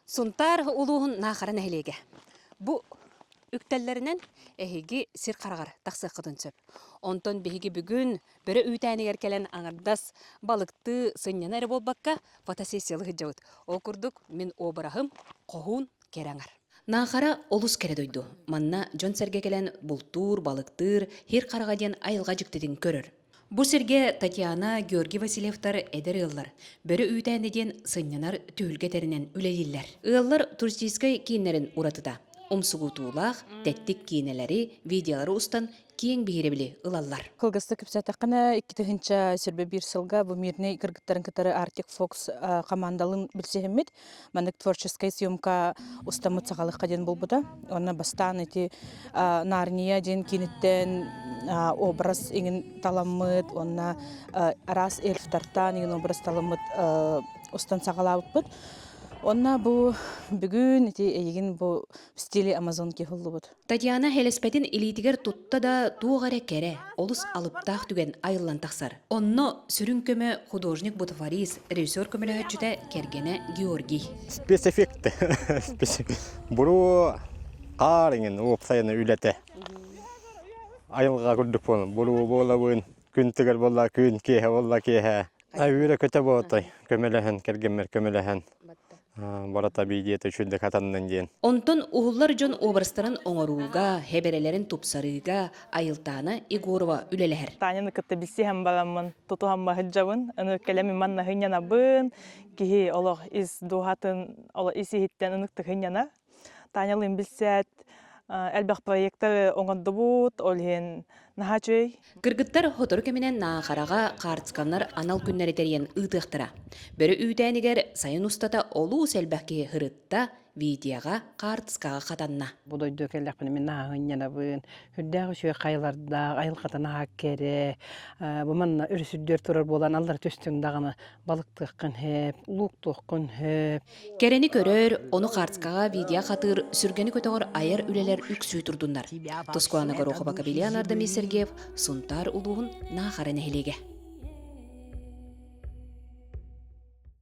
Сунтар улуғын нақарын әйлеге. Бұ үктәлләрінен әйгі сир қарағар тақсы қыдын сөп. Онтон бейгі бүгін бірі үйтәнігер кәлін аңырдас балықты сыннан әрі болбаққа фотосессиялы жауыд. О күрдік мен обырағым қоғын кераңар. Нақара олус кере дойду. Манна жон сәрге кәлін бұлтур, балықтыр, хир қарағаден айылға жүктеден көрір. Бұ серге Татьяна Георгий Васильевтар әдір ыллар. Бірі үйтәнеден сыннанар түйілге тәрінен үлелілер. Ыаллар туристическай кейінлерін ұратыда. Умсугутуулах, тәттік кейінелері, видеолары ұстан кейін бейіребілі ылаллар. Кылгысты кіпсәтіқіні 2-тігінші сүрбе бір сылға бұ мирней кыргыттарын кітары Arctic Fox командалын білсехіммет. Мәндік творческая съемка ұстамыт сағалыққа ден бұл бұда. Оны бастан еті нарния ден кенеттен образ еңін таламыд, оны арас эльфтартан еңін образ таламыд ұстан сағалабыт бұд. Онна бу бүгүн егин бу стили Амазон кехуллу бут. Татьяна хелеспетин илитигер тутта да туғаре кере, олус алыптақ түген айыллан тақсар. Онно сүрін көмі художник бутафарис, режиссер көмілі өтчіті кергені Георгий. Спецификті. Бұру қарыңын опсайыны үлеті. Айылға күрдік болын. Бұру бола бұын, күн түгер бола, күн кеhe бола кеhe. Әуірі көте болтай, көмеліхін, кергенмер көмеліхін. Барата бейдеті үшілді қатанынан дейін. Онтон уғылар жон обрастарын оңаруға, хеберелерін тупсарыға, айылтаны Егорова үлелер. Таняны кітті білсе хәм баламын, тұту хәм бағыджабын, үні кәлемі манна хыняна бын, кихи олық із дұғатын, олық isi хиттен үніқті хыняна. Танялын білсәт, әлбәқ проекттары оңанды бұд, олхен наға чөй. Кыргыттар хотору кемінен нағараға қартысқанлар анал күннері терген ұйтықтыра. Бірі үйтәнігер сайын ұстата олу сәлбәкке хырытта видеоға қартысқаға қатанна. Бұдай дөкелләқпіні мен нағыннена бұн. Хүддағы шөй қайларда, айыл қатана хаккері. Бұманна үрісүддер тұрар болан алдар төстіңдағаны балықтыққын хеп, ұлықтыққын хеп. Керені көрер, оны қартысқаға видео қатыр, сүргені көтіғыр айыр үлелер үксүй тұрдындар. Тұскуаны ғыр оқы бақа Сунтар улуғын нағарын әйлеге.